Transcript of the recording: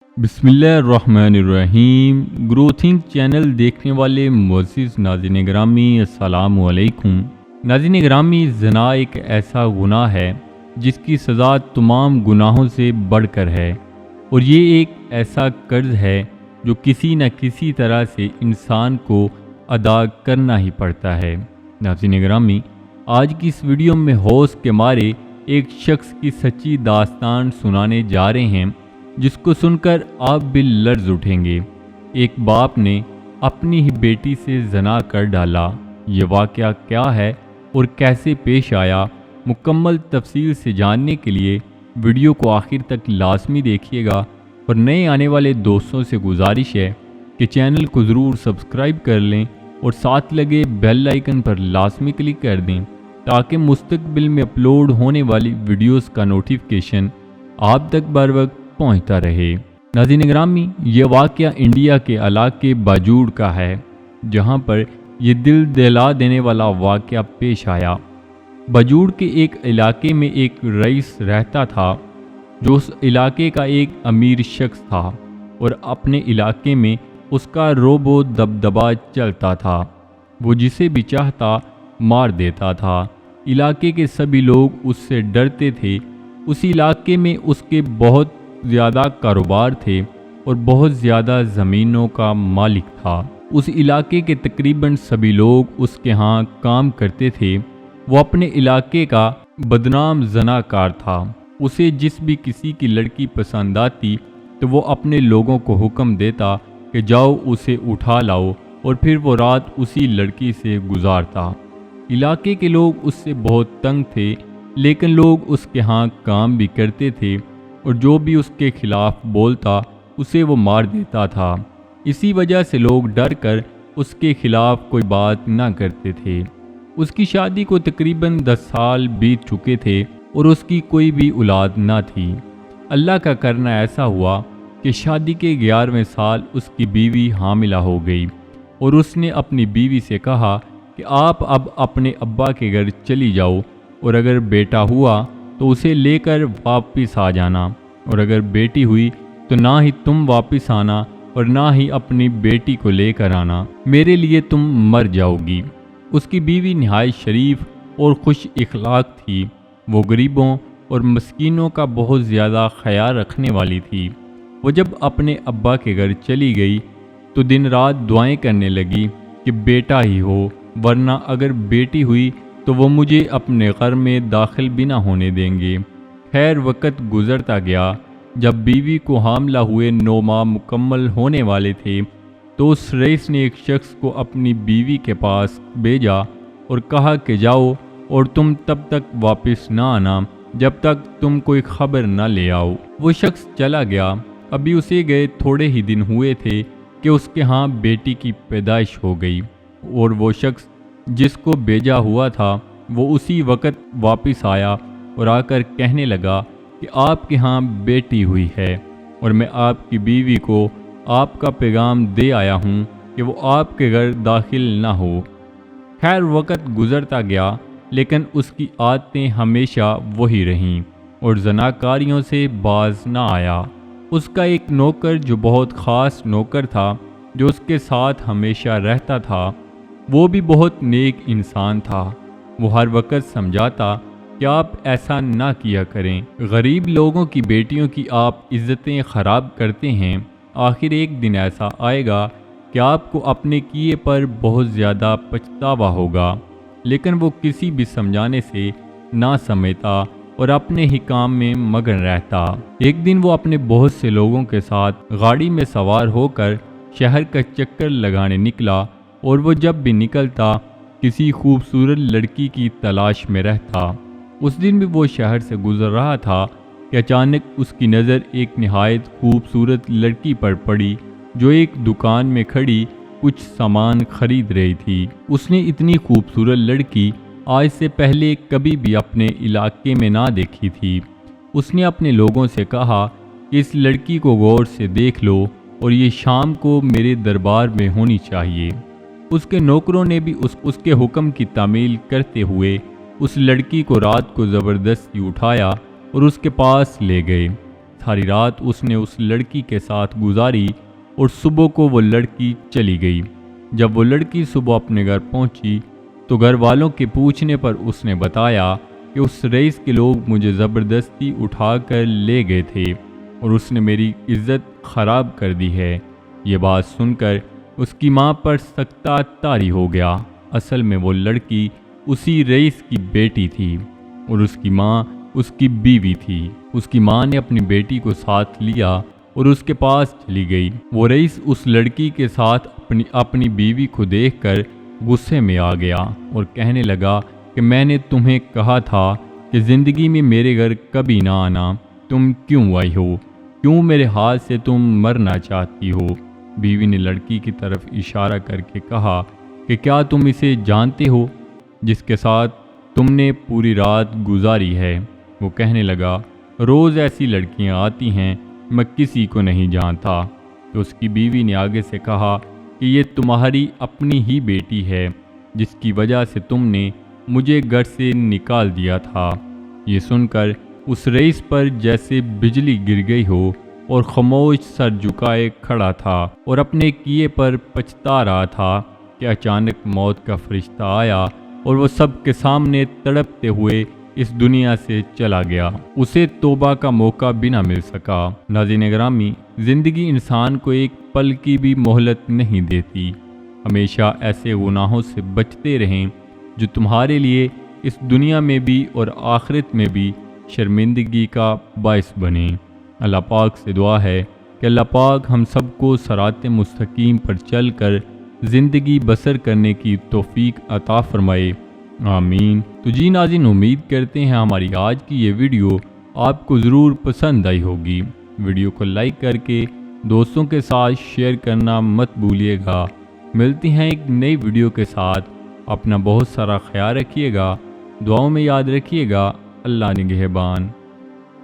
بسم اللہ الرحمن الرحیم۔ گروتھنگ چینل دیکھنے والے معزز ناظرین گرامی السلام علیکم۔ ناظرین گرامی، زنا ایک ایسا گناہ ہے جس کی سزا تمام گناہوں سے بڑھ کر ہے، اور یہ ایک ایسا قرض ہے جو کسی نہ کسی طرح سے انسان کو ادا کرنا ہی پڑتا ہے۔ ناظرین گرامی، آج کی اس ویڈیو میں ہوش کے مارے ایک شخص کی سچی داستان سنانے جا رہے ہیں جس کو سن کر آپ بھی لرز اٹھیں گے۔ ایک باپ نے اپنی ہی بیٹی سے زنا کر ڈالا۔ یہ واقعہ کیا ہے اور کیسے پیش آیا، مکمل تفصیل سے جاننے کے لیے ویڈیو کو آخر تک لازمی دیکھیے گا، اور نئے آنے والے دوستوں سے گزارش ہے کہ چینل کو ضرور سبسکرائب کر لیں اور ساتھ لگے بیل آئیکن پر لازمی کلک کر دیں تاکہ مستقبل میں اپلوڈ ہونے والی ویڈیوز کا نوٹیفیکیشن آپ تک بر وقت پہنچتا رہے۔ ناظرین گرامی، یہ واقعہ انڈیا کے علاقے باجوڑ کا ہے، جہاں پر یہ دل دہلا دینے والا واقعہ پیش آیا۔ باجوڑ کے ایک علاقے میں ایک رئیس رہتا تھا جو اس علاقے کا ایک امیر شخص تھا، اور اپنے علاقے میں اس کا رعب و دبدبا چلتا تھا۔ وہ جسے بھی چاہتا مار دیتا تھا۔ علاقے کے سبھی لوگ اس سے ڈرتے تھے۔ اس علاقے میں اس کے بہت زیادہ کاروبار تھے اور بہت زیادہ زمینوں کا مالک تھا۔ اس علاقے کے تقریباً سبھی لوگ اس کے ہاں کام کرتے تھے۔ وہ اپنے علاقے کا بدنام زناکار تھا۔ اسے جس بھی کسی کی لڑکی پسند آتی تو وہ اپنے لوگوں کو حکم دیتا کہ جاؤ اسے اٹھا لاؤ، اور پھر وہ رات اسی لڑکی سے گزارتا۔ علاقے کے لوگ اس سے بہت تنگ تھے، لیکن لوگ اس کے ہاں کام بھی کرتے تھے، اور جو بھی اس کے خلاف بولتا اسے وہ مار دیتا تھا۔ اسی وجہ سے لوگ ڈر کر اس کے خلاف کوئی بات نہ کرتے تھے۔ اس کی شادی کو تقریباً 10 سال بیت چکے تھے اور اس کی کوئی بھی اولاد نہ تھی۔ اللہ کا کرنا ایسا ہوا کہ شادی کے 11ویں سال اس کی بیوی حاملہ ہو گئی، اور اس نے اپنی بیوی سے کہا کہ آپ اب اپنے ابا کے گھر چلی جاؤ، اور اگر بیٹا ہوا تو اسے لے کر واپس آ جانا، اور اگر بیٹی ہوئی تو نہ ہی تم واپس آنا اور نہ ہی اپنی بیٹی کو لے کر آنا، میرے لیے تم مر جاؤ گی۔ اس کی بیوی نہایت شریف اور خوش اخلاق تھی۔ وہ غریبوں اور مسکینوں کا بہت زیادہ خیال رکھنے والی تھی۔ وہ جب اپنے ابا کے گھر چلی گئی تو دن رات دعائیں کرنے لگی کہ بیٹا ہی ہو، ورنہ اگر بیٹی ہوئی تو وہ مجھے اپنے گھر میں داخل بھی نہ ہونے دیں گے۔ خیر، وقت گزرتا گیا۔ جب بیوی کو حاملہ ہوئے 9 ماہ مکمل ہونے والے تھے تو اس رئیس نے ایک شخص کو اپنی بیوی کے پاس بھیجا اور کہا کہ جاؤ، اور تم تب تک واپس نہ آنا جب تک تم کوئی خبر نہ لے آؤ۔ وہ شخص چلا گیا۔ ابھی اسے گئے تھوڑے ہی دن ہوئے تھے کہ اس کے ہاں بیٹی کی پیدائش ہو گئی، اور وہ شخص جس کو بھیجا ہوا تھا وہ اسی وقت واپس آیا اور آ کر کہنے لگا کہ آپ کے ہاں بیٹی ہوئی ہے، اور میں آپ کی بیوی کو آپ کا پیغام دے آیا ہوں کہ وہ آپ کے گھر داخل نہ ہو۔ خیر، وقت گزرتا گیا، لیکن اس کی عادتیں ہمیشہ وہی رہیں اور زناکاریوں سے باز نہ آیا۔ اس کا ایک نوکر جو بہت خاص نوکر تھا، جو اس کے ساتھ ہمیشہ رہتا تھا، وہ بھی بہت نیک انسان تھا۔ وہ ہر وقت سمجھاتا کہ آپ ایسا نہ کیا کریں، غریب لوگوں کی بیٹیوں کی آپ عزتیں خراب کرتے ہیں۔ آخر ایک دن ایسا آئے گا کہ آپ کو اپنے کیے پر بہت زیادہ پچھتاوا ہوگا۔ لیکن وہ کسی بھی سمجھانے سے نہ سمجھتا اور اپنے ہی کام میں مگن رہتا۔ ایک دن وہ اپنے بہت سے لوگوں کے ساتھ گاڑی میں سوار ہو کر شہر کا چکر لگانے نکلا، اور وہ جب بھی نکلتا کسی خوبصورت لڑکی کی تلاش میں رہتا۔ اس دن بھی وہ شہر سے گزر رہا تھا کہ اچانک اس کی نظر ایک نہایت خوبصورت لڑکی پر پڑی جو ایک دکان میں کھڑی کچھ سامان خرید رہی تھی۔ اس نے اتنی خوبصورت لڑکی آج سے پہلے کبھی بھی اپنے علاقے میں نہ دیکھی تھی۔ اس نے اپنے لوگوں سے کہا کہ اس لڑکی کو غور سے دیکھ لو، اور یہ شام کو میرے دربار میں ہونی چاہیے۔ اس کے نوکروں نے بھی اس کے حکم کی تعمیل کرتے ہوئے اس لڑکی کو رات کو زبردستی اٹھایا اور اس کے پاس لے گئے۔ ساری رات اس نے اس لڑکی کے ساتھ گزاری اور صبح کو وہ لڑکی چلی گئی۔ جب وہ لڑکی صبح اپنے گھر پہنچی تو گھر والوں کے پوچھنے پر اس نے بتایا کہ اس رئیس کے لوگ مجھے زبردستی اٹھا کر لے گئے تھے اور اس نے میری عزت خراب کر دی ہے۔ یہ بات سن کر اس کی ماں پر سکتہ طاری ہو گیا۔ اصل میں وہ لڑکی اسی رئیس کی بیٹی تھی اور اس کی ماں اس کی بیوی تھی۔ اس کی ماں نے اپنی بیٹی کو ساتھ لیا اور اس کے پاس چلی گئی۔ وہ رئیس اس لڑکی کے ساتھ اپنی بیوی کو دیکھ کر غصے میں آ گیا اور کہنے لگا کہ میں نے تمہیں کہا تھا کہ زندگی میں میرے گھر کبھی نہ آنا، تم کیوں آئی ہو؟ کیوں میرے ہاتھ سے تم مرنا چاہتی ہو؟ بیوی نے لڑکی کی طرف اشارہ کر کے کہا کہ کیا تم اسے جانتے ہو جس کے ساتھ تم نے پوری رات گزاری ہے؟ وہ کہنے لگا روز ایسی لڑکیاں آتی ہیں، میں کسی کو نہیں جانتا۔ تو اس کی بیوی نے آگے سے کہا کہ یہ تمہاری اپنی ہی بیٹی ہے جس کی وجہ سے تم نے مجھے گھر سے نکال دیا تھا۔ یہ سن کر اس رئیس پر جیسے بجلی گر گئی ہو اور خاموش سر جھکائے کھڑا تھا اور اپنے کیے پر پچھتا رہا تھا کہ اچانک موت کا فرشتہ آیا اور وہ سب کے سامنے تڑپتے ہوئے اس دنیا سے چلا گیا۔ اسے توبہ کا موقع بھی نہ مل سکا۔ ناظرین گرامی، زندگی انسان کو ایک پل کی بھی مہلت نہیں دیتی۔ ہمیشہ ایسے گناہوں سے بچتے رہیں جو تمہارے لیے اس دنیا میں بھی اور آخرت میں بھی شرمندگی کا باعث بنے۔ اللہ پاک سے دعا ہے کہ اللہ پاک ہم سب کو صراط مستقیم پر چل کر زندگی بسر کرنے کی توفیق عطا فرمائے، آمین۔ تو جی ناظرین، امید کرتے ہیں ہماری آج کی یہ ویڈیو آپ کو ضرور پسند آئی ہوگی۔ ویڈیو کو لائک کر کے دوستوں کے ساتھ شیئر کرنا مت بھولیے گا۔ ملتے ہیں ایک نئی ویڈیو کے ساتھ۔ اپنا بہت سارا خیال رکھیے گا، دعاؤں میں یاد رکھیے گا۔ اللہ نگہبان۔